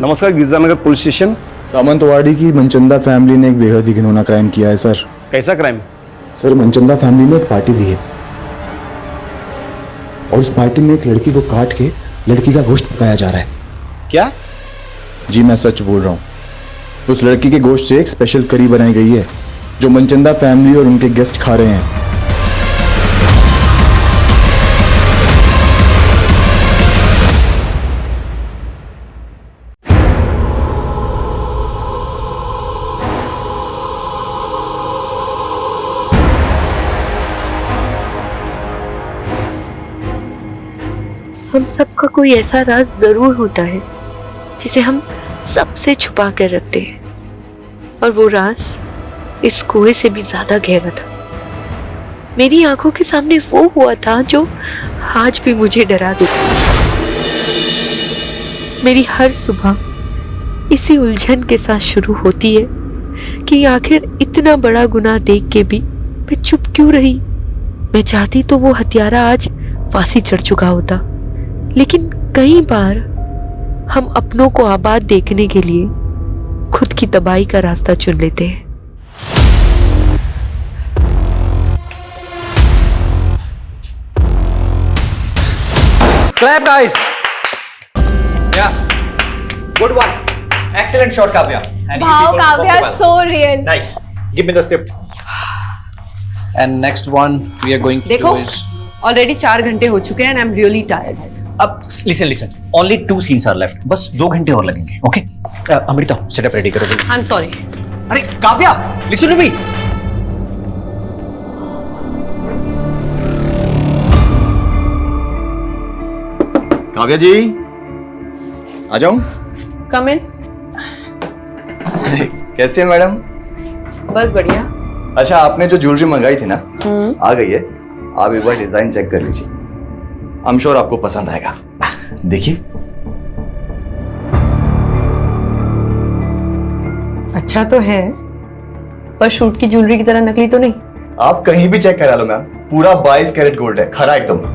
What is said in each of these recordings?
नमस्कार, गिरजानगर police station. सामंतवाड़ी की Manchanda family ने एक बेहद ही घिनौना क्राइम किया है सर। कैसा क्राइम? सर, मनचंदा फैमिली ने एक पार्टी दी है और उस पार्टी में एक लड़की को काट के लड़की का गोश्त पकाया जा रहा है। क्या? जी मैं सच बोल रहा हूँ। उस लड़की के गोश्त से एक स्पेशल करी बनाई गई है जो मनचंदा फैमिली और उनके गेस्ट खा रहे हैं। हम सबका कोई ऐसा राज जरूर होता है जिसे हम सबसे छुपा कर रखते हैं, और वो राज इस कुएं से भी ज्यादा गहरा था। मेरी आंखों के सामने वो हुआ था जो आज भी मुझे डरा देता है। मेरी हर सुबह इसी उलझन के साथ शुरू होती है कि आखिर इतना बड़ा गुनाह देख के भी मैं चुप क्यों रही। मैं चाहती तो वो हत्यारा आज फांसी चढ़ चुका होता, लेकिन कई बार हम अपनों को आबाद देखने के लिए खुद की तबाही का रास्ता चुन लेते हैं। Clap, guys. Yeah. Good one. Excellent shot, Kavya. And Wow, easy for Kavya, well. so real. Nice. Give me the script. And next one we are going to देखो, do is. ऑलरेडी 4 घंटे हो चुके हैं and I am really tired. अब listen. Only 2 scenes are left. बस 2 घंटे और लगेंगे. Okay? अमृता, setup ready करो जल्दी. I am sorry. अरे Kavya, listen to me. Kavya जी, आ जाऊं? कम इन। कैसे हैं मैडम? बस बढ़िया। अच्छा, आपने जो ज्वेलरी मंगाई थी ना, आ गई है। आप एक बार डिजाइन चेक कर लीजिए। आई एम श्योर आपको पसंद आएगा। देखिए। अच्छा तो है, पर शूट की ज्वेलरी की तरह नकली तो नहीं। आप कहीं भी चेक करा लो मैम, पूरा 22 कैरेट गोल्ड है, खरा एकदम।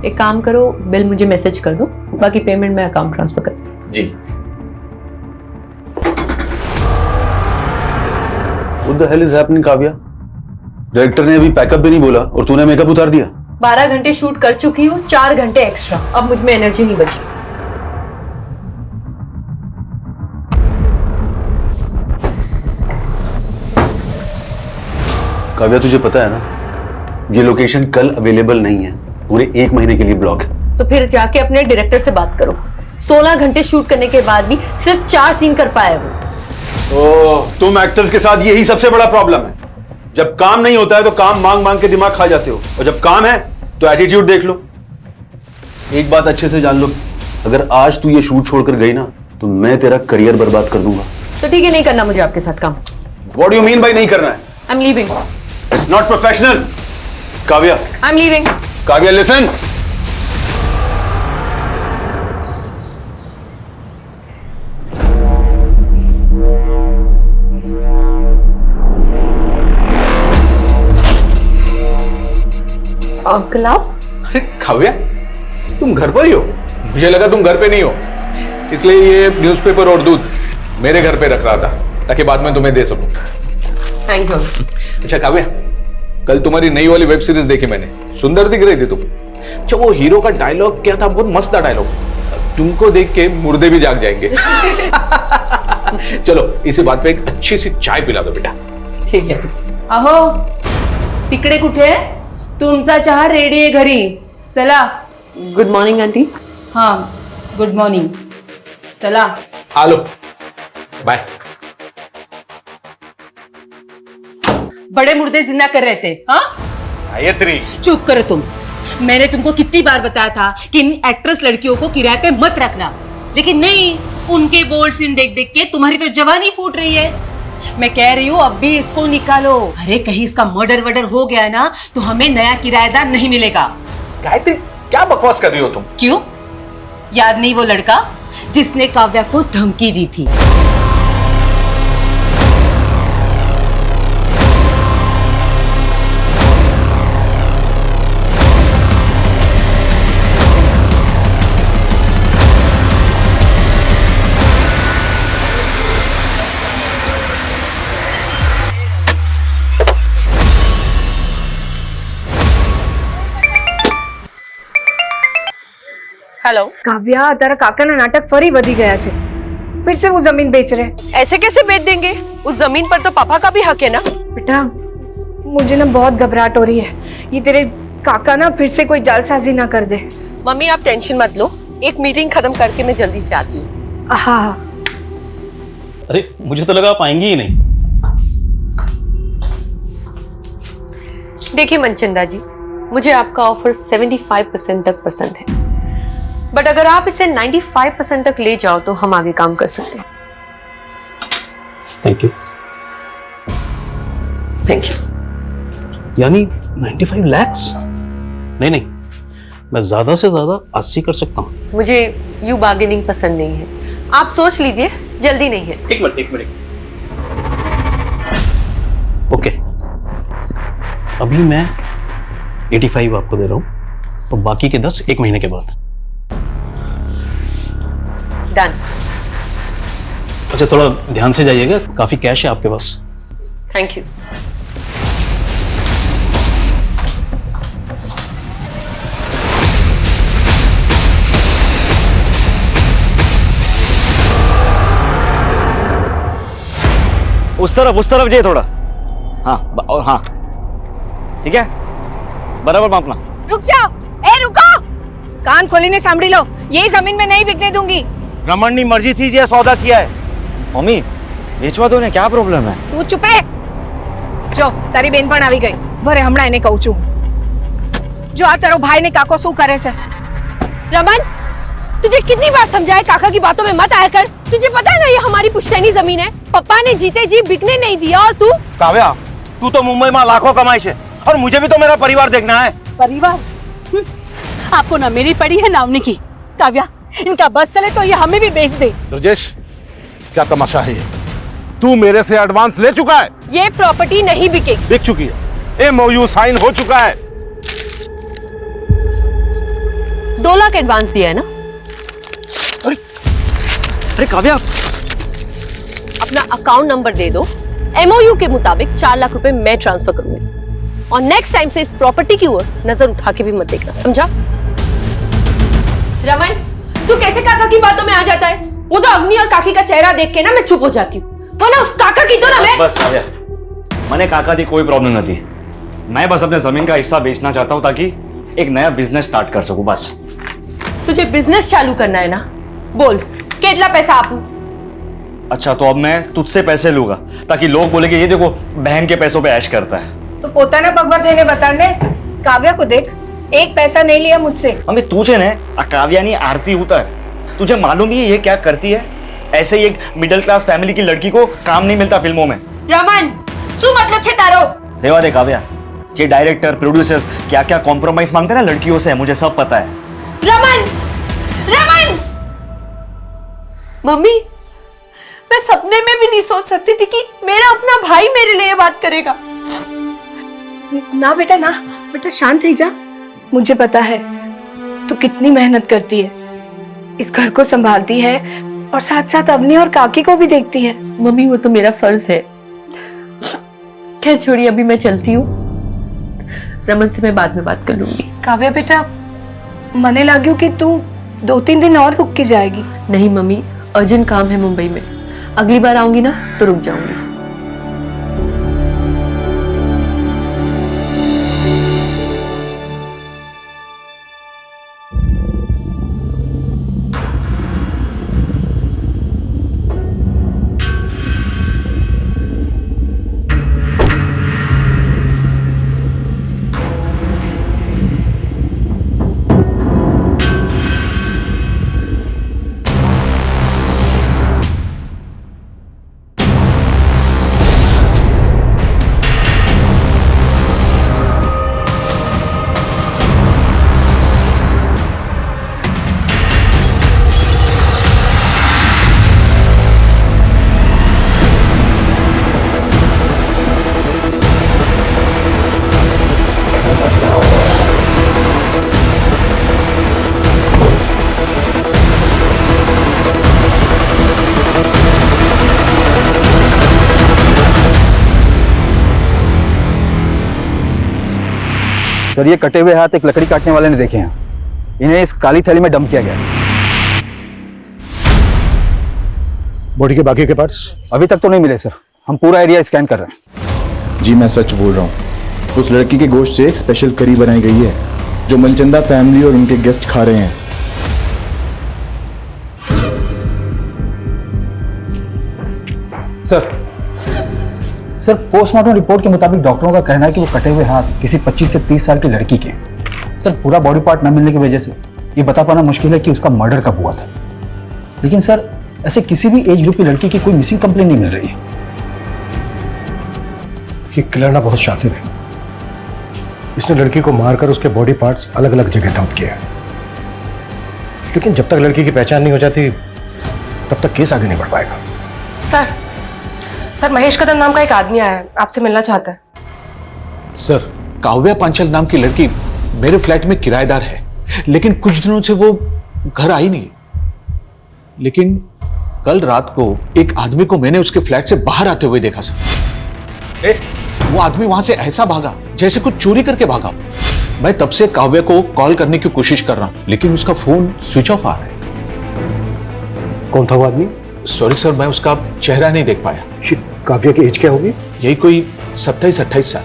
एक काम करो, बिल मुझे मैसेज कर दो, बाकी पेमेंट मैं अकाउंट ट्रांसफर कर दूं। जी। What the hell is happening, Kavya? Director ने अभी पैकअप भी नहीं बोला और तूने मेकअप उतार दिया। 12 घंटे शूट कर चुकी हूँ, 4 घंटे एक्स्ट्रा। अब मुझ में एनर्जी नहीं बची। काव्या, तुझे पता है ना, ये लोकेशन कल अवेलेबल नहीं है, पूरे 1 महीने के लिए ब्लॉक है। तो फिर जाके अपने डायरेक्टर से बात करो। 16 घंटे शूट करने के बाद भी सिर्फ 4 सीन कर पाए वो। तुम एक्टर्स के साथ यही सबसे बड़ा प्रॉब्लम है। जब काम नहीं होता है तो काम मांग मांग के दिमाग खा जाते हो, और जब काम है तो एटीट्यूड देख लो। एक बात अच्छे से जान लो, अगर आज तू ये शूट छोड़कर गई ना तो मैं तेरा करियर बर्बाद कर दूंगा। तो ठीक है, नहीं करना मुझे आपके साथ काम। What do you mean by नहीं करना है? I am leaving. It's not professional. Kavya, I am leaving. Kavya, listen. Uncle आप? अरे काव्या, तुम घर पर ही हो? मुझे लगा तुम घर पे नहीं हो, इसलिए ये न्यूज़पेपर और दूध मेरे घर पे रख रहा था ताकि बाद में तुम्हें दे सकूं। Thank you. अच्छा काव्या, कल तुम्हारी नई वाली वेब सीरीज देखी मैंने, सुंदर दिख रही थी तुम। अच्छा, वो हीरो का डायलॉग क्या था? बहुत मस्त था डायलॉग। तुमको देख के मुर्दे भी जाग जाएंगे। चलो, इसी बात पे एक अच्छी सी चाय पिला दो बेटा। ठीक है। अहो, तिकडे कुठे? तुमचा चहा रेडी आहे घरी, चला। Good morning aunty. हाँ, गुड मॉर्निंग, चला। Hello, bye. बड़े मुर्दे जिंदा कर रहे थे। हाँ, गायत्री, चुप करो तुम। मैंने तुमको कितनी बार बताया था कि इन एक्ट्रेस लड़कियों को किराए पे मत रखना, लेकिन नहीं, उनके बोल्ड सीन देख देख के तुम्हारी तो जवानी फूट रही है। मैं कह रही हूँ अब भी इसको निकालो। अरे कहीं इसका मर्डर वर्डर हो गया ना तो हमें नया किराएदार नहीं मिलेगा। गायत्री, क्या बकवास कर रही हो तुम? क्यों? याद नहीं वो लड़का जिसने काव्या को धमकी दी थी? हेलो કાવ્યા તારા કાકાના નાટક ફરી વધી ગયા છે फिर से वो जमीन बेच रहे हैं। ऐसे कैसे बेच देंगे? उस जमीन पर तो पापा का भी हक है ना। बेटा मुझे ना बहुत घबराहट हो रही है, ये तेरे काका ना फिर से कोई जालसाजी ना कर दे। मम्मी आप टेंशन मत लो, एक मीटिंग खत्म करके मैं जल्दी से आती हूँ। हाँ हाँ अरे मुझे तो लगा आप आएंगी ही नहीं। देखिए मनचंदा जी, मुझे आपका ऑफर 75% तक पसंद है, बट अगर आप इसे 95% तक ले जाओ तो हम आगे काम कर सकते हैं। Thank you. Thank you. यानी 95 lakhs? नहीं नहीं, मैं ज्यादा से ज्यादा 80 कर सकता हूँ। मुझे यू बार्गेनिंग पसंद नहीं है, आप सोच लीजिए, जल्दी नहीं है। एक मिनट। ओके, अभी मैं 85 आपको दे रहा हूँ और बाकी के 10 एक महीने के बाद। डन। अच्छा थोड़ा ध्यान से जाइएगा, काफी कैश है आपके पास। Thank you. उस तरफ जाइए थोड़ा। हाँ और हाँ ठीक है, बराबर मापना। रुक जाओ, ए रुको, कान खोलीने सांभળી लो, ये जमीन में नहीं बिकने दूंगी। रमन की मर्जी थी, ये सौदा किया है। मम्मी बेचवा दो ने, क्या प्रॉब्लम है? તું ચૂપ રે। જો તારી બેન પણ આવી ગઈ, ભરે હમણાં એને કહું છું। જો આ તારો ભાઈ ને કાકો શું કરે છે। रमन, तुझे कितनी बार समझाया काका की बातों में मत आया कर। तुझे पता है ना ये हमारी पुश्तैनी जमीन है, पापा ने जीते जी बिकने नहीं दिया। और तू काव्या, तू तो मुंबई में लाखों कमाई से, और मुझे भी तो मेरा परिवार देखना है। परिवार? आपको ना मेरी पड़ी है ना उनकी। काव्या, इनका बस चले तो ये हमें भी बेच दे। राजेश, क्या तमाशा है ये? तू मेरे से एडवांस ले चुका है। ये प्रॉपर्टी नहीं बिकेगी। बिक चुकी है, MOU साइन हो चुका है। 2 लाख एडवांस दिया है ना। अरे काव्या, अपना अकाउंट नंबर दे दो, MOU के मुताबिक 4 लाख रुपए मैं ट्रांसफर करूंगी, और नेक्स्ट टाइम से इस प्रॉपर्टी की ओर नजर उठा के भी मत देखना, समझा? रमन, तू कैसे काका की बातों में आ जाता है? वो तो अग्नि और काकी का चेहरा देख के ना मैं चुप हो जाती हूँ, वरना उस काका की तो ना मैं। बस काव्या, मैंने काका दी कोई प्रॉब्लम नहीं थी। मैं बस अपने जमीन का हिस्सा बेचना चाहता हूँ ताकि एक नया बिजनेस स्टार्ट कर सकूं, बस। तुझे बिजनेस चालू करना है ना, बोल कितना पैसा आपू? अच्छा तो अब मैं तुझसे पैसे लूंगा ताकि लोग बोलेंगे ये देखो बहन के पैसों पे ऐश करता है। तो પોતાના પગભર થઈને બતાડને। કાવ્યા को देख, एक पैसा नहीं लिया मुझसे। मम्मी तुझे ने काव्या नहीं आरती होता है, तुझे मालूम ही है ये क्या करती है? ऐसे ही एक मिडिल क्लास फैमिली की लड़की को काम नहीं मिलता फिल्मों में। रमन, શું मतलब છે તારો? रेवा दे काव्या, ये डायरेक्टर प्रोड्यूसर्स क्या क्या कॉम्प्रोमाइज मांगते हैं ना लड़कियों से, मुझे सब पता है। रमन, रमन! मम्मी, मैं सपने में भी नहीं सोच सकती थी कि मेरा अपना भाई मेरे लिए बात करेगा। ना बेटा ना, बेटा शांत ही जा। मुझे पता है तू कितनी मेहनत करती है, इस घर को संभालती है और साथ साथ अवनी और काकी को भी देखती है। मम्मी वो तो मेरा फर्ज है। खैर छोड़िए, अभी मैं चलती हूँ, रमन से मैं बाद में बात कर लूंगी। काव्या बेटा, मने लाग्યું कि तू 2-3 दिन और रुक के जाएगी। नहीं मम्मी, अर्जेंट काम है मुंबई में, अगली बार आऊंगी ना तो रुक जाऊंगी। सर ये कटे हुए हाथ एक लकड़ी काटने वाले ने देखे हैं। इन्हें इस काली थैली में डंप किया गया। बॉडी के बाकी के पार्ट्स अभी तक तो नहीं मिले सर, हम पूरा एरिया स्कैन कर रहे हैं। जी मैं सच बोल रहा हूँ, उस लड़की के गोश्त से एक स्पेशल करी बनाई गई है जो मनचंदा फैमिली और उनके गेस्ट खा रहे हैं। सर पोस्टमार्टम रिपोर्ट के मुताबिक डॉक्टरों का कहना है कि वो कटे हुए हाथ किसी 25 से 30 साल की लड़की के। सर पूरा बॉडी पार्ट न मिलने की वजह से ये बता पाना मुश्किल है कि उसका मर्डर कब हुआ था। लेकिन सर ऐसे किसी भी एज ग्रुप की लड़की की कोई मिसिंग कंप्लेंट नहीं मिल रही है। ये किलर ना बहुत शातिर है, इसने लड़की को मारकर उसके बॉडी पार्ट्स अलग अलग जगह डंप किए, लेकिन जब तक लड़की की पहचान नहीं हो जाती तब तक केस आगे नहीं बढ़ पाएगा। सर महेश कदम नाम का एक आदमी आया है, आपसे मिलना चाहता है। सर काव्या पांचाल नाम की लड़की मेरे फ्लैट में किराएदार है, लेकिन कुछ दिनों से वो घर आई नहीं। लेकिन कल रात को एक आदमी को मैंने उसके फ्लैट से बाहर आते हुए देखा सर। वो आदमी वहां से ऐसा भागा जैसे कुछ चोरी करके भागा। मैं तब से काव्या को कॉल करने की कोशिश कर रहा हूं, लेकिन उसका फोन स्विच ऑफ आ रहा है। कौन था वो आदमी? सॉरी सर, मैं उसका चेहरा नहीं देख पाया। काव्या की एज क्या होगी? यही कोई 27-28 साल।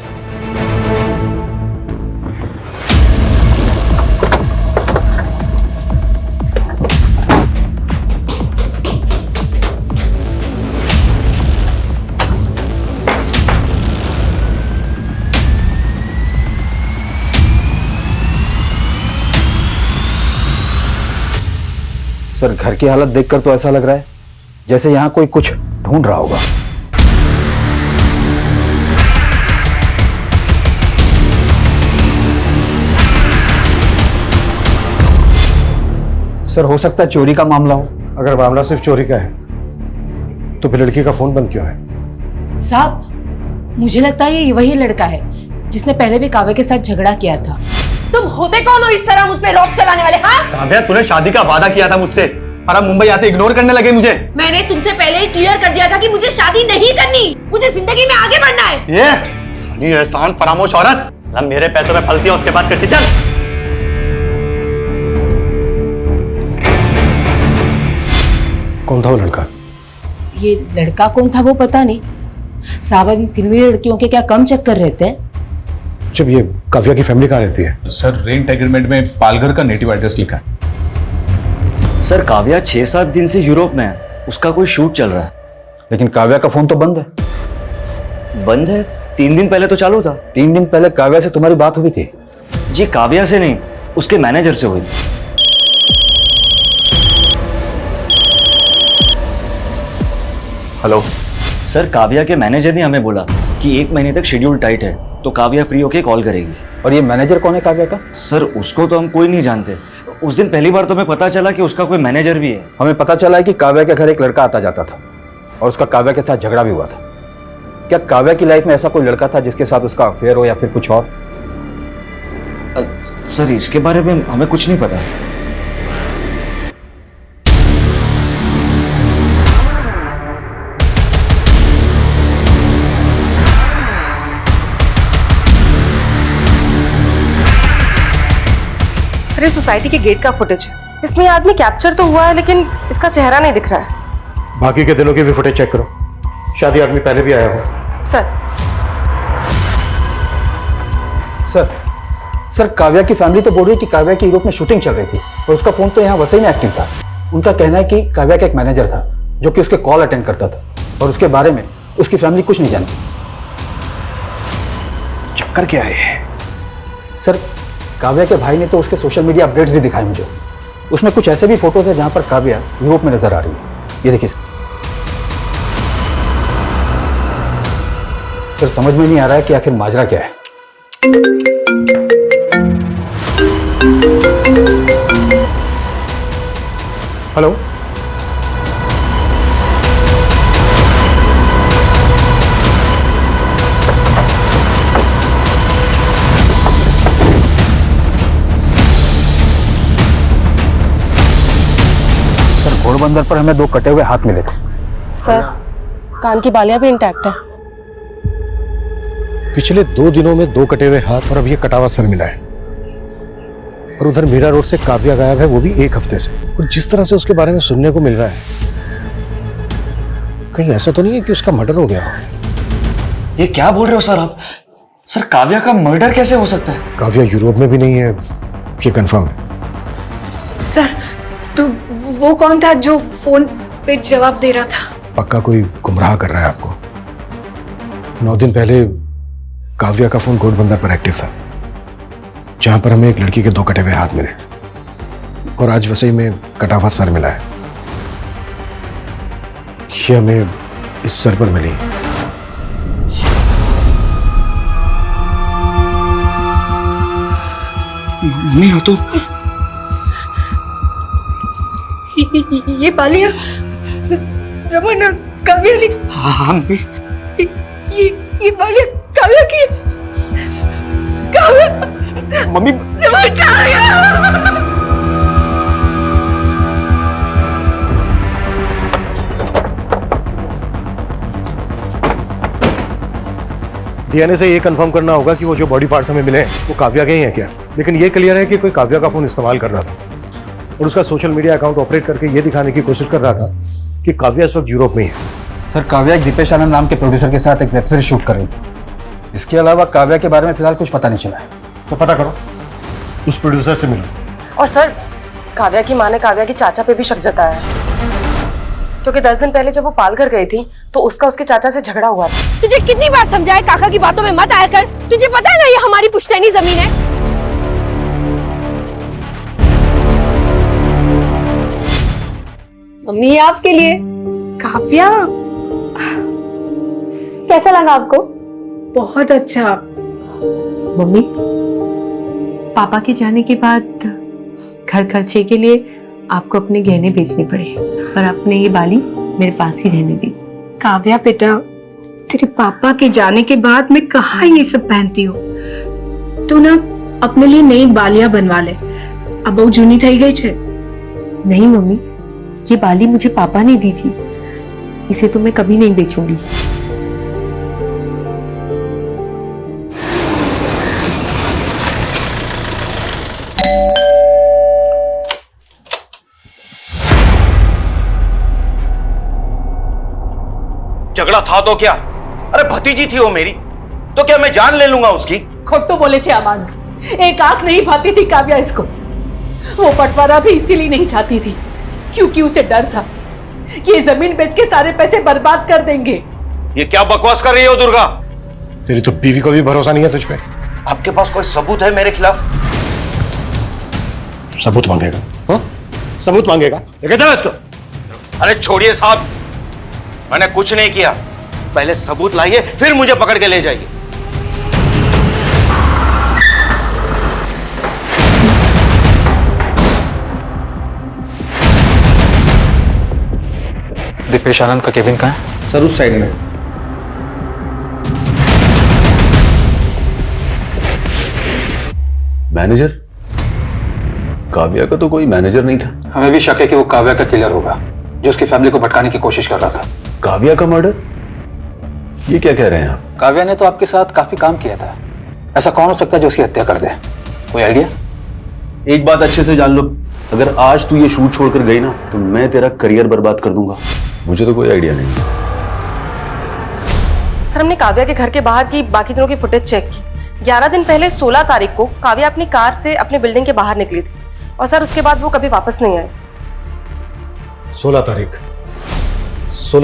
सर घर की हालत देखकर तो ऐसा लग रहा है जैसे यहाँ कोई कुछ ढूंढ रहा होगा। सर हो सकता है चोरी का मामला हो। अगर मामला सिर्फ चोरी का है तो फिर लड़की का फोन बंद क्यों है? साहब मुझे लगता है ये वही लड़का है जिसने पहले भी काव्या के साथ झगड़ा किया था। तुम होते कौन हो इस तरह मुझ पे रोक चलाने वाले? हाँ काव्या तूने शादी का वादा किया था मुझसे और अब मुंबई आते इग्नोर करने लगे मुझे। मैंने तुमसे पहले ही क्लियर कर दिया था कि मुझे शादी नहीं करनी, मुझे जिंदगी में आगे बढ़ना है। ये साली एहसान फरामोश औरत, साला मेरे पैसों में फलती है उसके बाद करती। चल कौन था वो लड़का? ये लड़का कौन था वो पता नहीं साहब, अभी फिल्मी लड़कियों के क्या कम चक्कर रहते हैं। जब ये काव्या की फैमिली कहाँ रहती है? सर रेंट एग्रीमेंट में पालघर का नेटिव एड्रेस लिखा है। सर काव्या 6-7 दिन से यूरोप में है, उसका कोई शूट चल रहा है। लेकिन काव्या का फोन तो बंद है। बंद है? 3 दिन पहले तो चालू था। 3 दिन पहले काव्या से तुम्हारी बात हुई थी? जी काव्या से नहीं, उसके मैनेजर से हुई थी। हेलो सर, काव्या के मैनेजर ने हमें बोला कि 1 महीने तक शेड्यूल टाइट है, तो काव्या फ्री होके कॉल करेगी। और ये मैनेजर कौन है काव्या का? सर उसको तो हम कोई नहीं जानते। उस दिन पहली बार तो हमें पता चला कि उसका कोई मैनेजर भी है। हमें पता चला है कि काव्या के घर एक लड़का आता जाता था और उसका काव्या के साथ झगड़ा भी हुआ था। क्या काव्या की लाइफ में ऐसा कोई लड़का था जिसके साथ उसका अफेयर हो या फिर कुछ और? सर इसके बारे में हमें कुछ नहीं पता। सर सोसाइटी के गेट का फुटेज है, इसमें ये आदमी कैप्चर तो हुआ है लेकिन इसका चेहरा नहीं दिख रहा है। बाकी के दिनों की भी फुटेज चेक करो, शायद आदमी पहले भी आया हो। सर काव्या की फैमिली तो बोल रही है कि काव्या की यूरोप में शूटिंग चल रही थी और उसका फोन तो यहाँ वसई में एक्टिव था। उनका कहना है कि काव्या का एक मैनेजर था जो कि उसके कॉल अटेंड करता था और उसके बारे में उसकी फैमिली कुछ नहीं जानती। चक्कर क्या है? सर काव्या के भाई ने तो उसके सोशल मीडिया अपडेट्स भी दिखाए मुझे। उसमें कुछ ऐसे भी फोटोज है जहां पर काव्या यूरोप में नजर आ रही है। ये देखिए सर, समझ में नहीं आ रहा है कि आखिर माजरा क्या है। हेलो, घोड़बंदर पर हमें 2 कटे हुए हाथ मिले थे। सर कान की बालियां भी इंटैक्ट है। पिछले 2 दिनों में 2 कटे हुए हाथ और अब ये कटा हुआ सर मिला है। और उधर मीरा रोड से काव्या गायब है, वो भी 1 हफ्ते से। और जिस तरह से उसके बारे में सुनने को मिल रहा है, कहीं ऐसा तो नहीं है कि उसका मर्डर हो गया हो? ये क्या बोल रहे हो सर आप? सर काव्या का मर्डर कैसे हो सकता है? काव्या यूरोप में भी नहीं है, ये कंफर्म है। सर, तो वो कौन था जो फोन पे जवाब दे रहा था? पक्का कोई गुमराह कर रहा है आपको। 9 दिन पहले काव्या का फोन घोड़बंदर पर एक्टिव था, जहां पर हमें एक लड़की के 2 कटे हुए हाथ मिले, और आज वसई में कटा हुआ सर मिला है। ये हमें इस सर पर मिली। मम्मी हो तो ये बालियां रमन और काव्या ने। हाँ मम्मी। ये बालियां काव्या की। काव्या मम्मी रमन, काव्या। डीएनए से ये कंफर्म करना होगा कि वो जो बॉडी पार्ट्स हमें मिले हैं वो काव्या के ही हैं क्या। लेकिन ये क्लियर है कि कोई काव्या का फोन इस्तेमाल कर रहा था और उसका सोशल मीडिया अकाउंट ऑपरेट करके ये दिखाने की कोशिश कर रहा था कि काव्या इस वक्त यूरोप में ही है। सर, काव्या एक दीपेश आनंद नाम के प्रोड्यूसर के साथ एक वेब सीरीज शूट कर रही थी। इसके अलावा काव्या के बारे में फिलहाल कुछ पता नहीं चला है। तो पता करो, उस प्रोड्यूसर से मिलो। और सर, काव्या की माँ ने काव्या के चाचा पे भी शक जताया है, क्योंकि 10 दिन पहले जब वो पालघर गई थी तो उसका उसके चाचा से झगड़ा हुआ था। तुझे कितनी बार समझाया काका की बातों में मत आया कर। तुझे पता है ना ये हमारी पुश्तैनी जमीन है। मम्मी, ये आपके लिए। काव्या, कैसा लगा आपको? बहुत अच्छा। मम्मी, पापा के जाने के बाद घर खर्चे के लिए आपको अपने गहने बेचने पड़े, पर आपने ये बाली मेरे पास ही रहने दी। काव्या बेटा, तेरे पापा के जाने के बाद मैं कहाँ ये सब पहनती हूँ। तू ना अपने लिए नई बालियां बनवा ले, अब वो जूनी थई गई छे। नहीं मम्मी, ये बाली मुझे पापा ने दी थी, इसे तो मैं कभी नहीं बेचूंगी। झगड़ा था तो क्या? अरे भतीजी थी वो मेरी, तो क्या मैं जान ले लूंगा उसकी? खोटो बोले छे मानुस, एक आंख नहीं भाती थी काव्या इसको। वो बंटवारा भी इसीलिए नहीं चाहती थी, क्योंकि उसे डर था कि ये जमीन बेच के सारे पैसे बर्बाद कर देंगे। ये क्या बकवास कर रही हो दुर्गा? तेरी तो बीवी को भी भरोसा नहीं है तुझ पे। आपके पास कोई सबूत है मेरे खिलाफ? सबूत मांगेगा? हाँ, सबूत मांगेगा, लेके चलो इसको। अरे छोड़िए साहब, मैंने कुछ नहीं किया। पहले सबूत लाइए, फिर मुझे पकड़ के ले जाइए। दीपेश आनंद का केबिन कहाँ है? सर, उस साइड में। मैनेजर? काव्या का तो कोई मैनेजर नहीं था। हमें भी शक है कि वो काव्या का किलर होगा, जो उसकी फैमिली को भटकाने की कोशिश कर रहा था। काव्या का मर्डर? ये क्या कह रहे हैं आप? काव्या ने तो आपके साथ काफी काम किया था, ऐसा कौन हो सकता है जो उसकी हत्या कर दे? कोई आइडिया? एक बात अच्छे से जान लो, अगर आज तू ये शूट छोड़कर गई ना तो मैं तेरा करियर बर्बाद कर दूंगा। मुझे तो कोई आइडिया नहीं। सर, हमने काव्या के घर के बाहर की बाकी दिनों की फुटेज चेक की। 11 दिन पहले 16 तारीख को काव्या अपनी कार से अपने बिल्डिंग के बाहर निकली थी, और सर उसके बाद वो कभी वापस नहीं आई। 16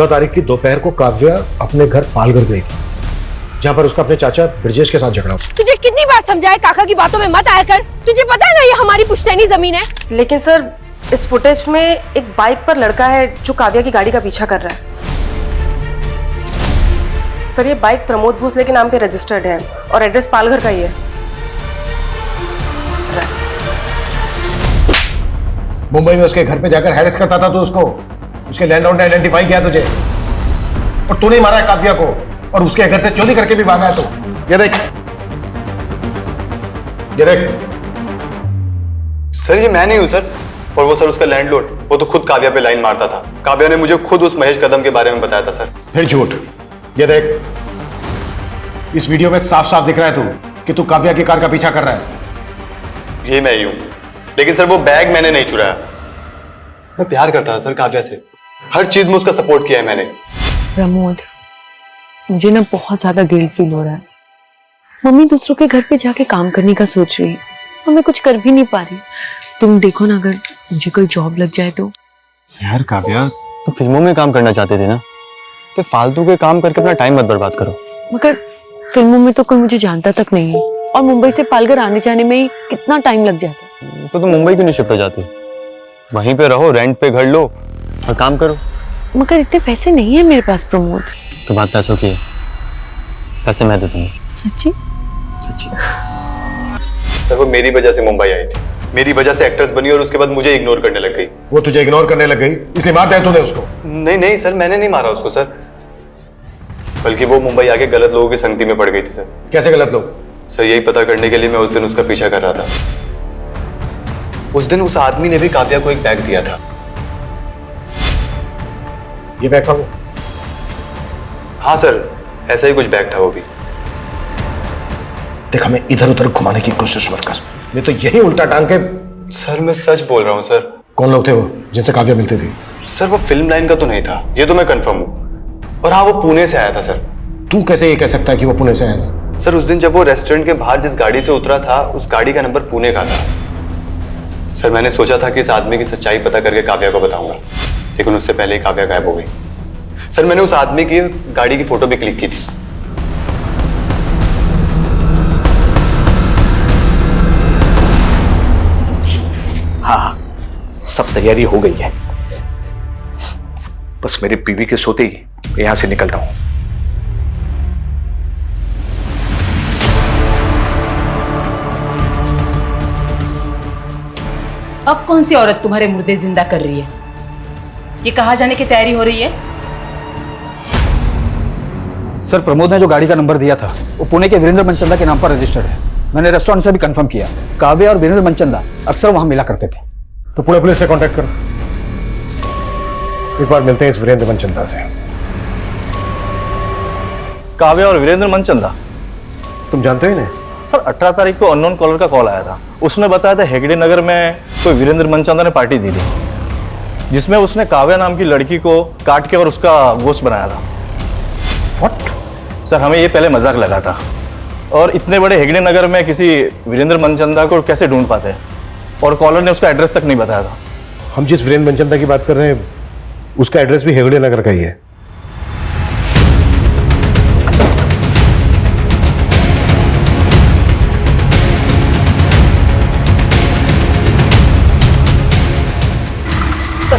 तारीख की दोपहर को काव्या अपने घर पालघर गई थी, जहां पर उसका अपने चाचा ब्रजेश के साथ झगड़ा हुआ। तुझे कितनी बार समझाया काका की बातों में मत आया कर। तुझे पता है ना ये हमारी पुश्तैनी जमीन है। लेकिन सर, इस फुटेज में एक बाइक पर लड़का है जो काव्या की गाड़ी का पीछा कर रहा है। सर, ये बाइक प्रमोद भोसले के नाम पे रजिस्टर्ड है और एड्रेस पालघर का ही है। मुंबई में उसके घर पे जाकर हैरेस करता था तो उसको उसके लैंडलॉर्ड ने आइडेंटिफाई किया तुझे, और तूने मारा है काव्या को, और उसके घर से चोरी करके भी भागा है। तो ये देख, ये देख। सर ये मैं नहीं हूं सर, और वो सर उसका लैंडलॉर्ड, वो तो खुद काव्या पे लाइन मारता था। काव्या ने मुझे खुद उस महेश कदम के बारे में बताया था सर। फिर झूठ। ये देख, इस वीडियो में साफ साफ दिख रहा है कि तू काव्या की कार का पीछा कर रहा है। ये मैं ही हूं। लेकिन सर वो बैग मैंने नहीं चुराया। मैं प्यार करता था सर काव्या से, हर चीज में उसका सपोर्ट किया है मैंने। प्रमोद, मुझे ना बहुत ज्यादा गिल्ट फील हो रहा है। मम्मी दूसरों के घर पे जाके काम करने का सोच रही है और मैं कुछ कर भी नहीं पा रही। तुम देखो ना, अगर मुझे कोई जॉब लग जाए तो। यार काव्या, तुम फिल्मों में काम करना चाहते थे ना, तो फालतू के काम करके अपना टाइम मत बर्बाद करो। मगर फिल्मों में तो कोई मुझे जानता तक नहीं है और मुंबई से पालघर आने जाने में ही कितना टाइम लग जाता है। तो तुम मुंबई क्यों नहीं शिफ्ट हो जाती? वहीं पे रहो, रेंट पे घर लो और काम करो। मगर इतने पैसे नहीं है मेरे पास प्रमोद। तो बात पैसों की है, पैसे मैं दे दूंगा। सच्ची? सच्ची। सर वो मेरी वजह से मुंबई आई थी, मेरी वजह से एक्ट्रेस बनी और उसके बाद मुझे इग्नोर करने लग गई। वो तुझे इग्नोर करने लग गई इसलिए मार दिया तूने उसको? नहीं नहीं सर, मैंने नहीं मारा उसको सर, बल्कि वो मुंबई आके गलत लोगों की संगति में पड़ गई थी सर। कैसे गलत लोग? सर यही पता करने के लिए मैं उस दिन उसका पीछा कर रहा था। उस दिन उस आदमी ने भी काव्या को एक बैग दिया था। ये बैग था वो? हाँ सर, ऐसा ही कुछ बैग था वो भी। देख, हमें इधर उधर घुमाने की कोशिश मत कर, नहीं तो यही उल्टा टांग के। सर मैं सच बोल रहा हूँ सर। कौन लोग थे वो जिनसे काव्या मिलती थी? सर वो फिल्म लाइन का तो नहीं था, ये तो मैं कंफर्म हूँ। और हाँ, वो पुणे से आया था सर। तू कैसे ये कह सकता है कि वो पुणे से आया था? सर उस दिन जब वो रेस्टोरेंट के बाहर जिस गाड़ी से उतरा था, उस गाड़ी का नंबर पुणे का था। सर मैंने सोचा था कि इस आदमी की सच्चाई पता करके काव्या को बताऊंगा, लेकिन उससे पहले ही काव्या गायब हो गई। सर मैंने उस आदमी की गाड़ी की फोटो भी क्लिक की थी। हाँ, सब तैयारी हो गई है, बस मेरी बीवी के सोते ही यहां से निकलता हूं। अब कौन सी औरत तुम्हारे मुर्दे जिंदा कर रही है? ये कहाँ जाने की तैयारी हो रही है? सर प्रमोद ने जो गाड़ी का नंबर दिया था वो पुणे के वीरेंद्र मनचंदा के नाम पर रजिस्टर्ड है। मैंने रेस्टोरेंट से भी कंफर्म किया, काव्या और वीरेंद्र मनचंदा अक्सर वहां मिला करते थे। तो पुणे पुलिस से कांटेक्ट करो, एक बार मिलते हैं इस वीरेंद्र मनचंदा से। काव्या और वीरेंद्र मनचंदा, तुम जानते हो इन्हें? सर 18 तारीख को अननोन कॉलर का कॉल आया था। उसने बताया था हेगड़े नगर में कोई वीरेंद्र मनचंदा ने पार्टी दी थी, जिसमें उसने काव्या नाम की लड़की को काट के और उसका गोश्त बनाया था। What? सर हमें ये पहले मजाक लगा था, और इतने बड़े हेगड़े नगर में किसी वीरेंद्र मनचंदा को कैसे ढूंढ पाते हैं, और कॉलर ने उसका एड्रेस तक नहीं बताया था। हम जिस वीरेंद्र मनचंदा की बात कर रहे हैं उसका एड्रेस भी हेगड़े नगर का ही है।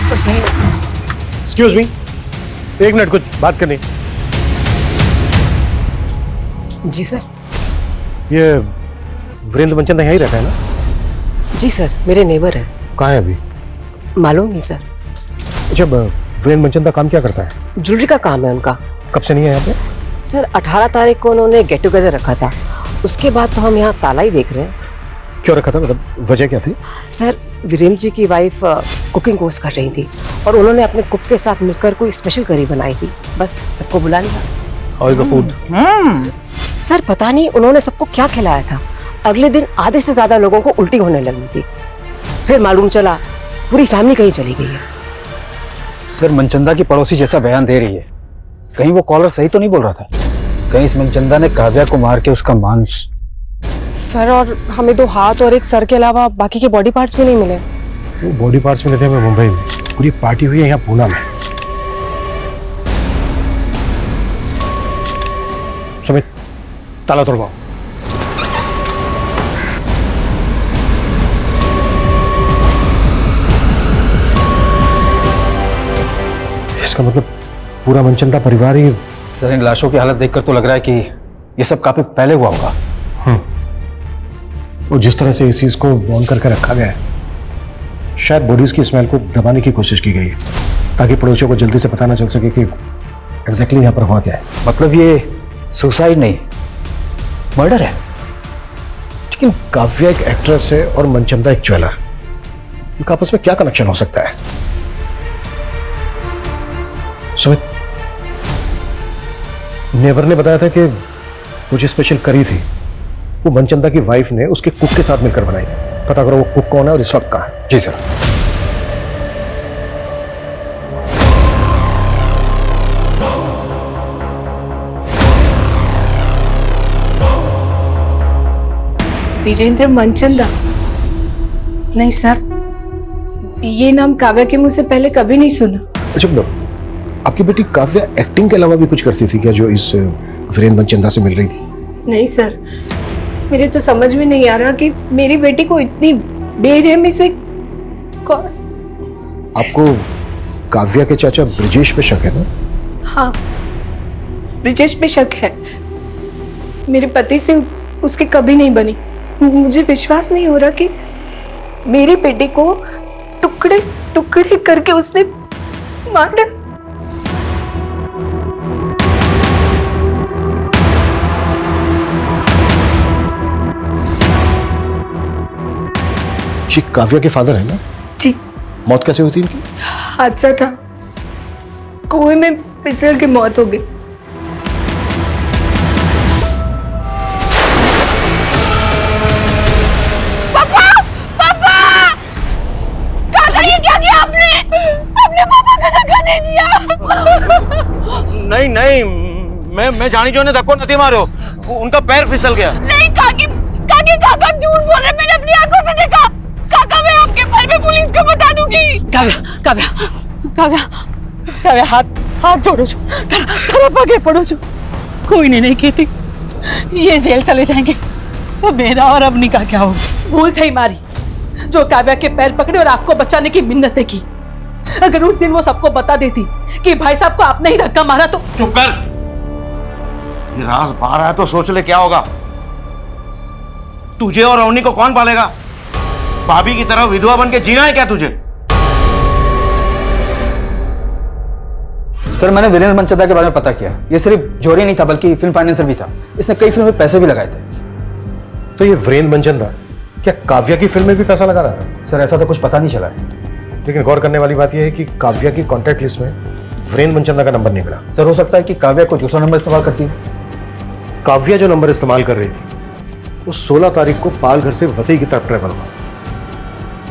बस यही। एक्सक्यूज मी, एक मिनट, कुछ बात करनी। जी सर। ये वीरेंद्र मनचंदा यहीं रहता है ना? जी सर, मेरे नेबर है। कहाँ है अभी? मालूम नहीं सर। अच्छा, वीरेंद्र मनचंदा काम क्या करता है? ज्वेलरी का काम है उनका। कब से नहीं है यहाँ पे? सर 18 तारीख को उन्होंने गेट टुगेदर रखा था, उसके बाद तो हम यहाँ ताला ही देख रहे हैं। क्यों रखा था, मतलब वजह क्या थी? सर वीरेंद्र जी की वाइफ कुकिंग कोर्स कर रही थी और उन्होंने अपने कुक के साथ मिलकर कोई स्पेशल करी बनाई थी, बस सबको बुला लिया। How is the food? Sir पता नहीं उन्होंने सबको क्या खिलाया था, अगले दिन आधे से ज्यादा लोगों को उल्टी होने लगी थी। फिर मालूम चला पूरी फैमिली कहीं चली गई है। सर मनचंदा की पड़ोसी जैसा बयान दे रही है, कहीं वो कॉलर सही तो नहीं बोल रहा था? कहीं इस मनचंदा ने काव्या को मार के उसका मांस? सर और हमें 2 हाथ और 1 सर के अलावा बाकी के बॉडी पार्ट्स भी नहीं मिले। वो बॉडी पार्ट्स मिले थे हमें मुंबई में, पूरी पार्टी हुई है यहाँ पूना में। सुमित, ताला तोड़वाओ। इसका मतलब पूरा मनचंदा परिवार ही। सर इन लाशों की हालत देखकर तो लग रहा है कि ये सब काफी पहले हुआ होगा। और जिस तरह से इस चीज को बॉन्ड करके रखा गया है, शायद बॉडीज की स्मेल को दबाने की कोशिश की गई है ताकि पड़ोसियों को जल्दी से पता ना चल सके कि एग्जैक्टली यहाँ पर हुआ क्या है। मतलब ये सुसाइड नहीं, मर्डर है। लेकिन काव्या एक एक्ट्रेस है और मनचंदा एक ज्वेलर, इनका आपस में क्या कनेक्शन हो सकता है? सुमित, नेबर ने बताया था कि कुछ स्पेशल करी थी, वो मनचंदा की वाइफ ने उसके कुक के साथ मिलकर बनाई थी। पता करो वो कुक कौन है और इस वक्त कहाँ है। जी सर। वीरेंद्र मनचंदा? नहीं सर, ये नाम काव्या के मुंह से पहले कभी नहीं सुना। अच्छा आपकी बेटी काव्या एक्टिंग के अलावा भी कुछ करती थी क्या, जो इस वीरेंद्र मनचंदा से मिल रही थी? नहीं सर, मेरे तो समझ में नहीं आ रहा कि मेरी बेटी को इतनी बेरहमी से कौन। आपको काव्या के चाचा ब्रिजेश पे शक है ना? हाँ, ब्रिजेश पे शक है। मेरे पति से उसके कभी नहीं बनी। मुझे विश्वास नहीं हो रहा कि मेरी बेटी को टुकड़े टुकड़े करके उसने मार डाला। ये काव्या के फादर है ना? जी। मौत कैसे हुई थी इनकी? हादसा था, कुएं में फिसल के मौत हो गई। नहीं नहीं, मैं जानी जो ने धक्को नहीं मारो, उनका पैर फिसल गया। नहीं काकी, काका झूठ बोल रहे, मैंने अपनी आंखों से देखा। काका मैं आपके बारे में पुलिस को बता दूंगी। काव्या हाथ जोड़ो जो, तरफ आगे पड़ो जो। कोई नहीं कहती, ये जेल चले जाएंगे तो मेरा और अवनी का क्या होगा? भूल थी मारी जो काव्या के पैर पकड़े और आपको बचाने की मिन्नतें की। अगर उस दिन वो सबको बता देती कि भाई साहब को आपने ही धक्का मारा तो। चुप कर, ये राज बाहर आया तो सोच ले क्या होगा। तुझे और अवनी को कौन पालेगा? भाभी की तरह विधवा बन के जीना है क्या तुझे? सर मैंने वीरेंद्र मनचंदा के बारे में पता किया। ये सिर्फ जोरी नहीं था बल्कि फिल्म फाइनेंसर भी था। इसने कई फिल्मों में पैसे भी लगाए थे। तो ये वीरेंद्र मनचंदा क्या काव्या की फिल्म में भी पैसा लगा रहा था? सर ऐसा तो कुछ पता नहीं चला है। लेकिन गौर करने वाली बात यह है कि काव्या की कॉन्टैक्ट लिस्ट में वीरेंद्र मनचंदा का नंबर नहीं मिला। सर हो सकता है कि काव्या को दूसरा नंबर इस्तेमाल करती है। काव्या जो नंबर इस्तेमाल कर रही थी वो 16 तारीख को पाल घर से वसई की तरफ ट्रेवल हुआ।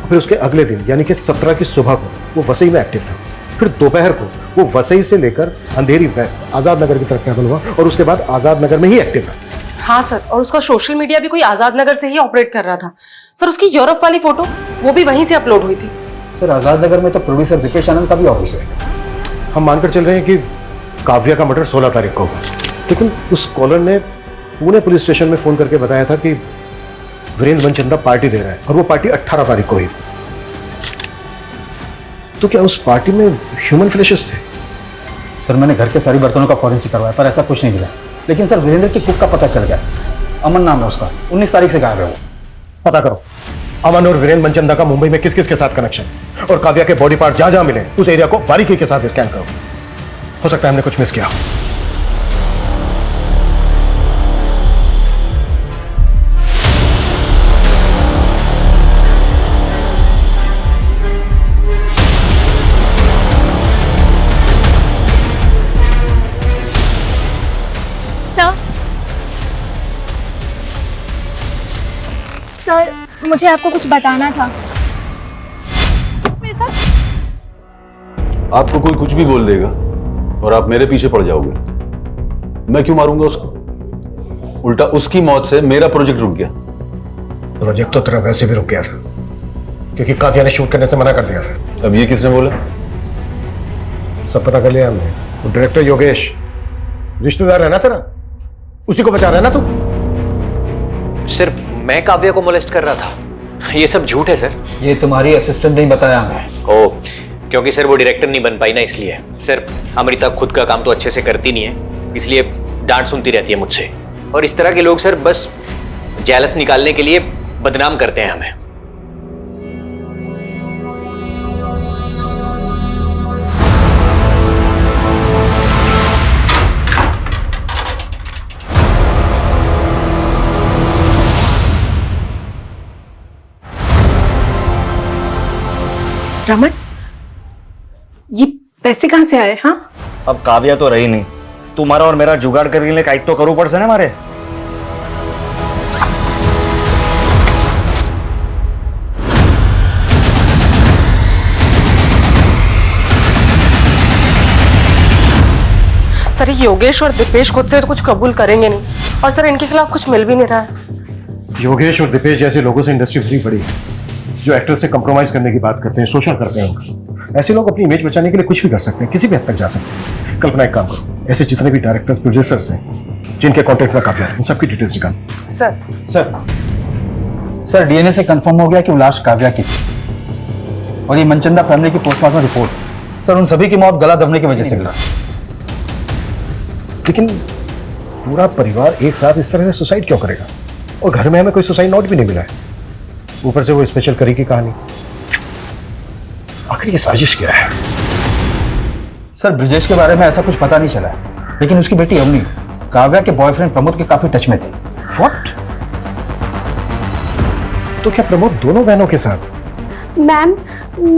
फिर उसके अगले दिन यानी कि 17 की सुबह को वो वसई में एक्टिव था। फिर दोपहर को वो वसई से लेकर अंधेरी वेस्ट आजाद नगर की तरफ ट्रेवल हुआ और उसके बाद आजाद नगर में ही एक्टिव रहा। हाँ सर, और उसका सोशल मीडिया भी कोई आजाद नगर से ही ऑपरेट कर रहा था। सर उसकी यूरोप वाली फोटो वो भी वहीं से अपलोड हुई थी। सर आजाद नगर में तो प्रोड्यूसर विकेश आनंद का भी ऑफिस है। हम मानकर चल रहे हैं कि काव्या का मर्डर 16 तारीख को हुआ, लेकिन उस कॉलर ने पुणे पुलिस स्टेशन में फोन करके बताया था कि वीरेंद्र मनचंदा पार्टी दे रहा है और वो पार्टी 18 तारीख को हुई। तो क्या उस पार्टी में ह्यूमन फ्लैशेस थे? सर मैंने घर के सारी बर्तनों का फॉरेंसिक करवाया पर ऐसा कुछ नहीं मिला। लेकिन सर वीरेंद्र की कुक का पता चल गया। अमन नाम है उसका, 19 तारीख से गायब है वो। पता करो अमन और वीरेंद्र मनचंदा का मुंबई में किस किस के साथ कनेक्शन, और काव्या के बॉडी पार्ट जहां जहां मिले उस एरिया को बारीकी के साथ स्कैन करो। हो सकता है हमने कुछ मिस किया। सर मुझे आपको कुछ बताना था। मेरे साथ आपको कोई कुछ भी बोल देगा और आप मेरे पीछे पड़ जाओगे। मैं क्यों मारूंगा उसको? उल्टा उसकी मौत से मेरा प्रोजेक्ट रुक गया। प्रोजेक्ट तो तेरा वैसे भी रुक गया था क्योंकि काव्या ने शूट करने से मना कर दिया था। अब ये किसने बोला? सब पता कर लिया हमने। वो डायरेक्टर योगेश रिश्तेदार है ना तेरा, उसी को बचा रहा है ना तू? सिर्फ मैं काव्या को मोलेस्ट कर रहा था, ये सब झूठ है सर। ये तुम्हारी असिस्टेंट नहीं बताया हमें। ओ, क्योंकि सर वो डायरेक्टर नहीं बन पाई ना, इसलिए। सर अमृता खुद का काम तो अच्छे से करती नहीं है, इसलिए डांट सुनती रहती है मुझसे। और इस तरह के लोग सर बस जेलस निकालने के लिए बदनाम करते हैं हमें। रमन, ये पैसे कहाँ से आए? हाँ अब काव्या तो रही नहीं, तुम्हारा और मेरा जुगाड़ करने के लिए काइट तो करो पड़से ना हमारे। सर ये योगेश और दीपेश खुद से तो कुछ कबूल करेंगे नहीं, और सर इनके खिलाफ कुछ मिल भी नहीं रहा है। योगेश और दीपेश जैसे लोगों से इंडस्ट्री भरी पड़ी है, जो एक्टर से कंप्रोमाइज करने की बात करते हैं, शोषण करते हैं उनका। ऐसे लोग अपनी इमेज बचाने के लिए कुछ भी कर सकते हैं, किसी भी हद तक जा सकते हैं। कल्पना एक काम करो, ऐसे जितने भी डायरेक्टर्स प्रोड्यूसर्स हैं जिनके कॉन्टेक्ट में काफी है, उन सबकी डिटेल्स निकालो। सर डीएनए से कंफर्म हो गया कि वो लाश काव्या की थी, और ये मनचंदा फैमिली की पोस्टमार्टम रिपोर्ट सर उन सभी की मौत गला दबने की वजह से मिला। लेकिन पूरा परिवार एक साथ इस तरह से सुसाइड क्यों करेगा? और घर में हमें कोई सुसाइड नोट भी नहीं मिला है, ऊपर से वो स्पेशल करी की कहानी। आखिर ये साजिश क्या है? सर ब्रिजेश के बारे में ऐसा कुछ पता नहीं चला है, लेकिन उसकी बेटी अवनी काव्या के बॉयफ्रेंड प्रमोद के काफी टच में थे। व्हाट? तो क्या प्रमोद दोनों बहनों के साथ? मैम,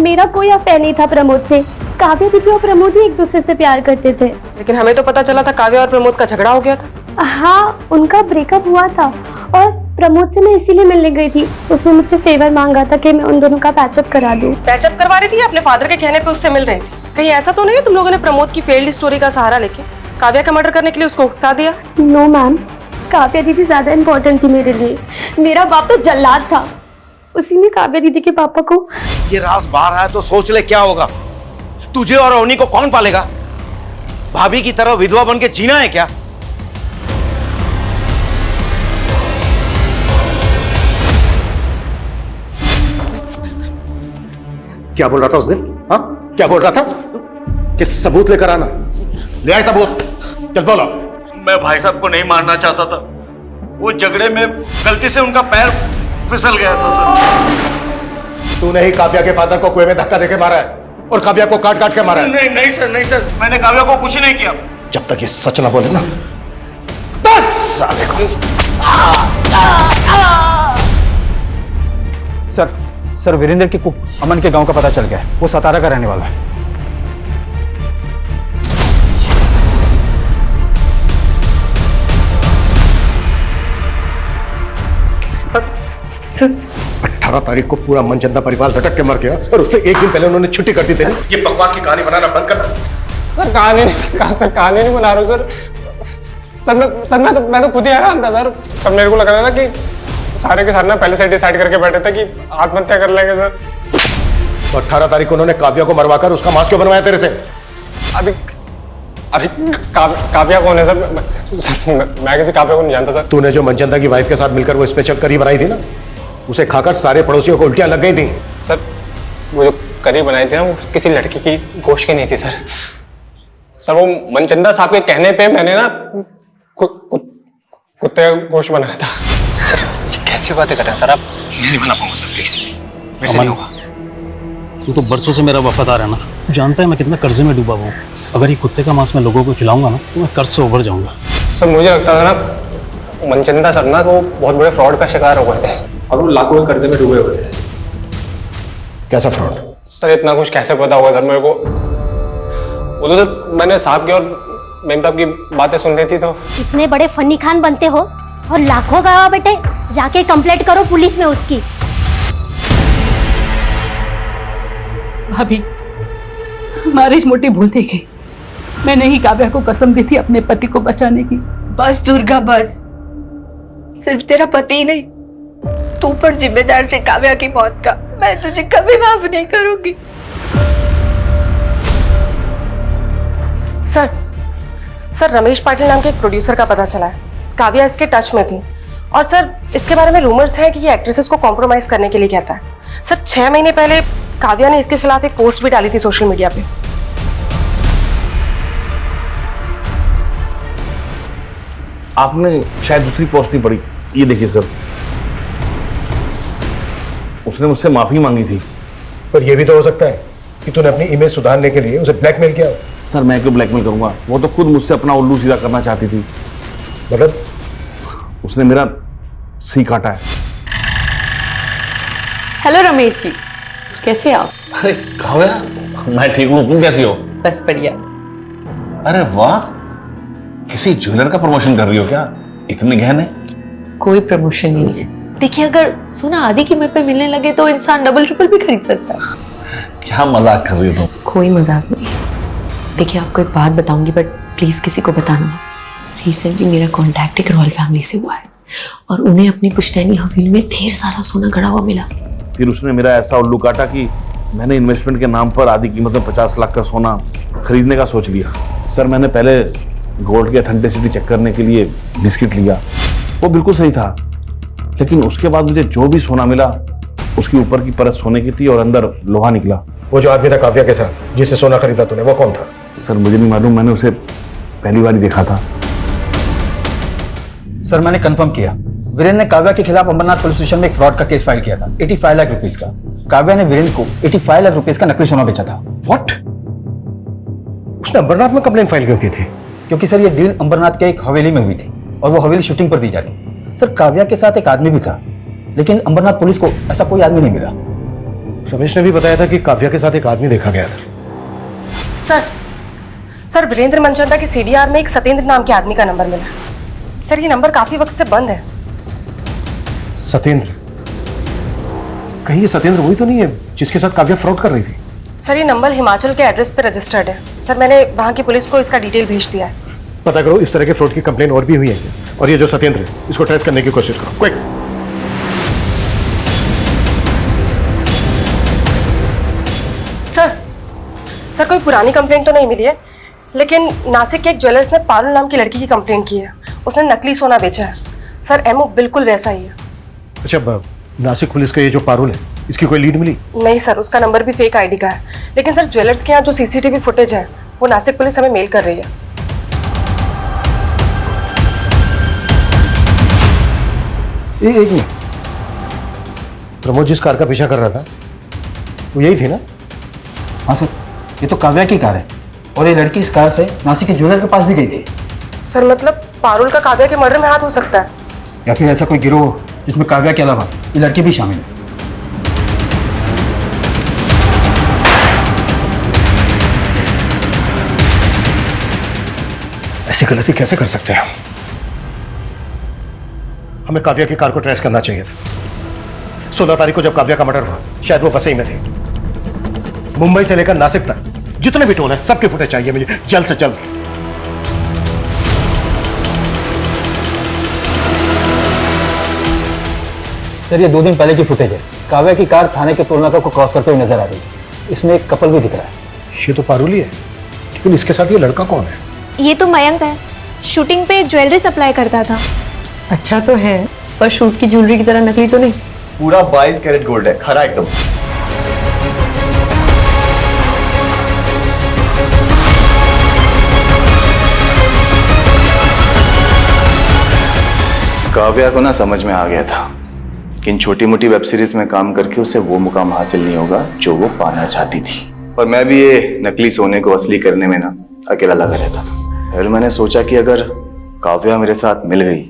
मेरा कोई अफेयर नहीं था प्रमोद से। काव्या दीदी और प्रमोद ही एक दूसरे से प्यार करते थे। लेकिन हमें तो पता चला था काव्या और प्रमोद का झगड़ा हो गया था। हाँ, उनका ब्रेकअप हुआ था और प्रमोद से मैं इसीलिए मिलने गई थी। उसने मुझसे फेवर मांगा था कि मैं उन दोनों का पैचअप करा दूं। पैचअप करवा रही थी या अपने फादर के कहने पे उससे मिल रही थी? कहीं ऐसा तो नहीं है तुम लोगों ने प्रमोद की फेल्ड स्टोरी का सहारा लेके काव्या का मर्डर करने के लिए उसको उकसा दिया? नो मैम, काव्या दीदी ज्यादा इम्पोर्टेंट थी मेरे लिए। मेरा बाप तो जल्लाद था, उसी ने काव्या दीदी के पापा को। ये राज बाहर आया तो सोच ले क्या होगा। तुझे और अवनी को कौन पालेगा? भाभी की तरह विधवा बन के जीना है क्या? क्या बोल रहा था उस दिन? हाँ, क्या बोल रहा था? कि सबूत लेकर आना। ले आए सबूत, चल बोलो। मैं भाई साहब को नहीं मारना चाहता था, वो झगड़े में गलती से उनका पैर फिसल गया था सर। तूने ही काव्या के फादर को कुएं में धक्का देके मारा है और काव्या को काट काट के मारा है। नहीं नहीं सर, नहीं सर, मैंने काव्या को कुछ नहीं किया। जब तक ये सच ना बोले ना, बस साले को। सर वीरेंद्र की कुक अमन के गांव का पता चल गया है, वो सतारा का रहने वाला है। सर 18 तारीख को पूरा मनचंदा परिवार झटक के मर गया और उससे एक दिन पहले उन्होंने छुट्टी कर दी थी। ये बकवास की कहानी बनाना बंद कर। सर कहानी नहीं बना रहा हूँ सर। मैं तो खुद ही हैरान था सर। सर मेरे को लग रहा है ना कि सारे के सारे ना पहले से डिसाइड करके बैठे थे कि आत्महत्या कर लेंगे सर। तो 18 तारीख को उन्होंने काव्या को मरवाकर उसका मांस क्यों बनवाया तेरे से? अभी काव्या कौन है सर? मैं किसी काव्या को नहीं जानता सर। तूने जो मनचंदा की वाइफ के साथ मिलकर वो स्पेशल करी बनाई थी ना, उसे खाकर सारे पड़ोसियों को उल्टियां लग गई थी। सर वो जो करी बनाई थी ना, वो किसी लड़की की गोश्त की नहीं थी सर। सर वो मनचंदा साहब के कहने पे मैंने ना कुत्ते का गोश्त बनाया था। सर ये कैसी बातें कर रहे हैं सर आप? मैं नहीं बना पाऊंगा सर, प्लीज मेरे से नहीं होगा। तू तो बरसों से मेरा वफादार है ना, तू जानता है मैं कितना कर्जे में डूबा हुआ हूँ। अगर ये कुत्ते का मांस मैं लोगों को खिलाऊंगा ना तो मैं कर्ज से उभर जाऊंगा। सर मुझे लगता था ना मनचंदा सर ना तो बहुत बड़े फ्रॉड का शिकार हो गए थे और वो लाखों के कर्जे में डूबे हुए थे। कैसा फ्रॉड? सर इतना कुछ कैसे पता होगा सर मेरे को? वो तो सर मैंने साहब की और मेम साहब की बातें सुन ली थी। तो इतने बड़े फन्नी खान बनते हो और लाखों गवाह बेटे, जाके कंप्लेंट करो पुलिस में उसकी। भाभी, हमारी इस मोटी भूल थी गई। मैंने ही काव्या को कसम दी थी अपने पति को बचाने की। बस दुर्गा बस, सिर्फ तेरा पति ही नहीं, तू पर जिम्मेदार से काव्या की मौत का। मैं तुझे कभी माफ नहीं करूंगी। सर रमेश पाटिल नाम के एक प्रोड्यूसर का पता चला है, काव्या इसके टच में थी। और सर इसके बारे में रूमर्स हैं कि ये एक्ट्रेसेस को कॉम्प्रोमाइज करने के लिए कहता है। सर 6 महीने पहले काव्या ने इसके खिलाफ एक पोस्ट भी डाली थी सोशल मीडिया पे। आपने शायद दूसरी पोस्ट नहीं पढ़ी। ये देखिए सर, उसने मुझसे माफी मांगी थी। पर यह भी तो हो सकता है कि तूने अपनी इमेज सुधारने के लिए उसे ब्लैकमेल किया। सर मैं क्यों ब्लैकमेल करूंगा? वो तो खुद मुझसे अपना उल्लू सीधा करना चाहती थी। मतलब? उसने मेरा सी काटा है। हेलो रमेश जी, कैसे आप? अरे काव्या, मैं ठीक हूँ, तुम कैसी हो? बस बढ़िया। अरे वाह, किसी ज्वेलर का प्रमोशन कर रही हो क्या? इतने गहने? कोई प्रमोशन नहीं है। देखिए अगर सोना आधी कीमत पे मिलने लगे तो इंसान डबल ट्रिपल भी खरीद सकता है। क्या मजाक कर रही हो तुम? कोई मजाक नहीं। देखिए आपको एक बात बताऊंगी बट प्लीज किसी को बताना मत। रिसेंटली मेरा कांटेक्ट एक रॉयल फैमिली से हुआ है और उन्हें अपनी पुश्तैनी हवेली में ढेर सारा सोना गड़ा हुआ मिला। फिर उसने मेरा ऐसा उल्लू काटा कि मैंने इन्वेस्टमेंट के नाम पर आधी कीमत में 50 लाख का सोना खरीदने का सोच लिया। सर मैंने पहले गोल्ड की अथेंटिसिटी चेक करने के लिए बिस्किट लिया, वो बिल्कुल सही था, लेकिन उसके बाद मुझे जो भी सोना मिला उसकी ऊपर की परत सोने की थी और अंदर लोहा निकला। वो जो आदमी था काव्या के साथ जिससे सोना खरीदा तूने, वो कौन था? सर मुझे नहीं मालूम, मैंने उसे पहली बार ही देखा था। सर मैंने कंफर्म किया, वीरेंद्र ने काव्या के खिलाफ अंबरनाथ पुलिस स्टेशन में एक फ्रॉड का केस फाइल किया था 85 लाख रुपीस का। काव्या ने वीरेंद्र को 85 लाख रुपीस का नकली सोना बेचा था। व्हाट? उसने अंबरनाथ में कंप्लेंट फाइल क्यों की थी? क्योंकि सर ये डील अंबरनाथ के एक हवेली में हुई थी और वो हवेली शूटिंग पर दी जाती। सर काव्या के साथ एक आदमी भी था, लेकिन अंबरनाथ पुलिस को ऐसा कोई आदमी नहीं मिला। रमेश ने भी बताया था कि काव्या के साथ एक आदमी देखा गया था। सर वीरेंद्र मनचंदा के सीडीआर में एक सत्येंद्र नाम के आदमी का नंबर मिला। सर ये नंबर काफी वक्त से बंद है। सत्येंद्र? कहीं ये सत्येंद्र वही तो नहीं है जिसके साथ काव्या फ्रॉड कर रही थी? सर ये नंबर हिमाचल के एड्रेस पे रजिस्टर्ड है। सर मैंने वहाँ की पुलिस को इसका डिटेल भेज दिया है। पता करो इस तरह के फ्रॉड की कंप्लेन और भी हुई है, और ये जो सत्येंद्र है इसको ट्रेस करने की कोशिश करो, क्विक। सर कोई पुरानी कंप्लेंट तो नहीं मिली है, लेकिन नासिक के एक ज्वेलर्स ने पारुल नाम की लड़की की कंप्लेंट की है। उसने नकली सोना बेचा है। सर एमओ बिल्कुल वैसा ही है। अच्छा, नासिक पुलिस का ये जो पारुल है इसकी कोई लीड मिली? नहीं सर, उसका नंबर भी फेक आईडी का है। लेकिन सर ज्वेलर्स के यहाँ जो सीसीटीवी फुटेज है वो नासिक पुलिस हमें मेल कर रही है। एक मिनट, प्रमोद जिस कार का पीछा कर रहा था वो यही थी ना? हाँ सर, ये तो काव्या की कार है और ये लड़की इस कार से नासिक के ज्वेलर के पास भी गई थी। सर मतलब पारुल का काव्या के मर्डर में हाथ हो सकता है, या फिर ऐसा कोई गिरोह जिसमें काव्या के अलावा ये लड़की भी शामिल है। ऐसी गलती कैसे कर सकते हैं? हमें काव्या की कार को ट्रेस करना चाहिए था। 16 तारीख को जब काव्या का मर्डर हुआ शायद वो वसई में थी। मुंबई से लेकर नासिक तक जितने भी टोल है सबके फुटेज चाहिए मुझे जल्द से जल्द। सर ये 2 दिन पहले की फुटेज है। काव्या की कार थाने के टोल नाका को क्रॉस करते हुए नजर आ रही है। इसमें एक कपल भी दिख रहा है। ये तो पारुल ही है, लेकिन इसके साथ ये लड़का कौन है? ये तो मयंक है, शूटिंग पे ज्वेलरी सप्लाई करता था। अच्छा तो है, पर शूट की ज्वेलरी की तरह नकली तो नहीं। पूरा 22 कैरेट गोल्ड है, खरा एकदम। काव्या को ना समझ में आ गया था कि इन छोटी मोटी वेब सीरीज में काम करके उसे वो मुकाम हासिल नहीं होगा जो वो पाना चाहती थी। और मैं भी ये नकली सोने को असली करने में ना अकेला लगा रहता था। फिर मैंने सोचा कि अगर काव्या मेरे साथ मिल गई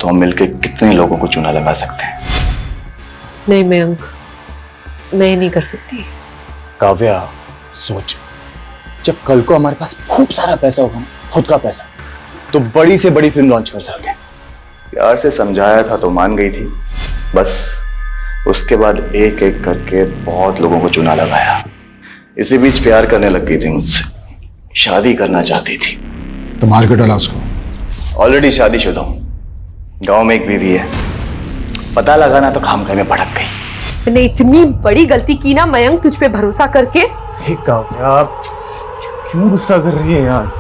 तो हम मिलके कितने लोगों को चूना लगा सकते हैं। नहीं मयंक, मैं नहीं कर सकती। काव्या सोच, जब कल को हमारे पास खूब सारा पैसा होगा ना, खुद का पैसा, तो बड़ी से बड़ी फिल्म लॉन्च कर सकते हैं। प्यार से समझाया था तो मान गई थी, बस उसके बाद एक एक करके बहुत लोगों को चूना लगाया। इसी बीच प्यार करने लग गई थी मुझसे, शादी करना चाहती थी। तो मार के डाला उसको? ऑलरेडी शादीशुदा हूं, गांव में एक बीवी है। पता लगा ना तो खामखा में भड़क गई। मैंने इतनी बड़ी गलती की ना मयंक, तुझ पे भरोसा करके। हे काव्या, क्यों गुस्सा कर रही है यार?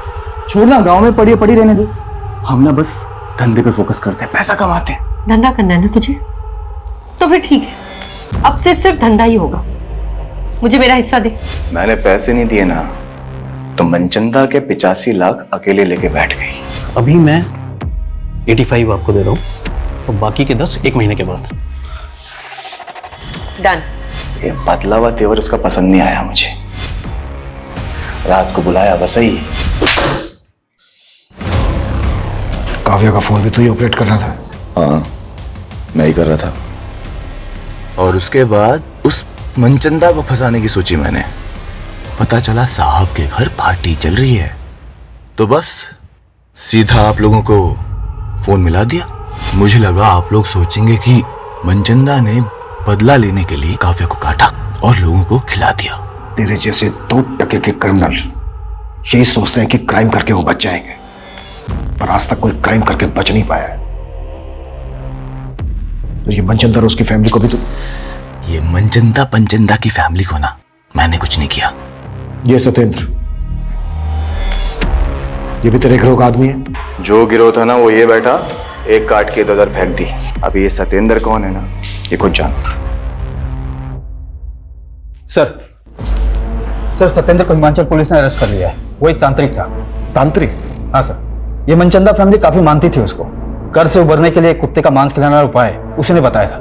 छोड़ना, गांव में पड़ी पड़ी रहने दे। हम ना बस धंधे पे फोकस करते हैं, पैसा कमाते हैं। धंधा करना है ना तुझे, तो फिर ठीक है, अब से सिर्फ धंधा ही होगा। मुझे मेरा हिस्सा दे। मैंने पैसे नहीं दिए ना तो मनचंदा के 85 लाख अकेले लेके बैठ गई। अभी मैं 85 आपको दे रहा हूँ और बाकी के 10 1 महीने के बाद। डन। ये बदला हुआ तेवर उसका पसंद नहीं आया मुझे। रात को बुलाया वसई। काव्या का फोन भी तू ही ऑपरेट कर रहा था? हाँ, मैं ही कर रहा था। और उसके बाद उस मनचंदा को फंसाने की सोची मैंने। पता चला साहब के घर पार्टी चल रही है, तो बस सीधा आप लोगों को फोन मिला दिया। मुझे लगा आप लोग सोचेंगे कि मनचंदा ने बदला लेने के लिए काव्या को काटा और लोगों को खिला दिया। तेरे जैसे 2 टके के क्रिमिनल यही सोचते हैं कि क्राइम करके वो बच जाएंगे, पर आज तक कोई क्राइम करके बच नहीं पाया है। और ये मनचंदा और उसकी फैमिली को भी तो, ये मनचंदा पंचंदा की फैमिली को ना मैंने कुछ नहीं किया। ये सत्येंद्र, ये भी तेरे गिरोह का आदमी है? जो गिरोह था ना वो ये बैठा, एक काट के इधर फेंक दी। अभी ये सत्येंद्र कौन है ना, ये खुद जान। सर सत्येंद्र को हिमाचल पुलिस ने अरेस्ट कर लिया है। वो एक तांत्रिक था। तांत्रिक? हाँ सर। ये मनचंदा फैमिली काफी मानती थी उसको। कर्ज से उबरने के लिए कुत्ते का मांस खिलाने वाला उपाय उसी ने बताया था,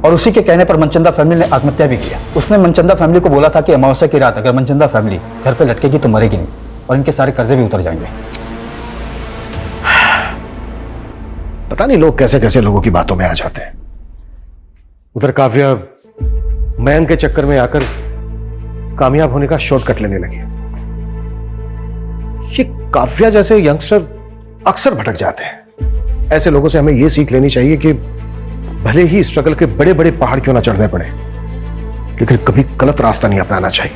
और उसी के कहने पर मनचंदा फैमिली ने आत्महत्या भी किया। उसने मनचंदा फैमिली को बोला था कि अमावस्या की रात अगर मनचंदा फैमिली घर पे लटकेगी तो मरेगी नहीं, और इनके सारे कर्जे भी उतर जाएंगे। पता नहीं लोग कैसे कैसे लोगों की बातों में आ जाते हैं। उधर काव्या मयंक के चक्कर में आकर कामयाब होने का शॉर्टकट लेने लगी। ये काव्या जैसे यंगस्टर अक्सर भटक जाते हैं। ऐसे लोगों से हमें यह सीख लेनी चाहिए कि भले ही स्ट्रगल के बड़े बड़े पहाड़ क्यों ना चढ़ने पड़े, लेकिन कभी गलत रास्ता नहीं अपनाना चाहिए।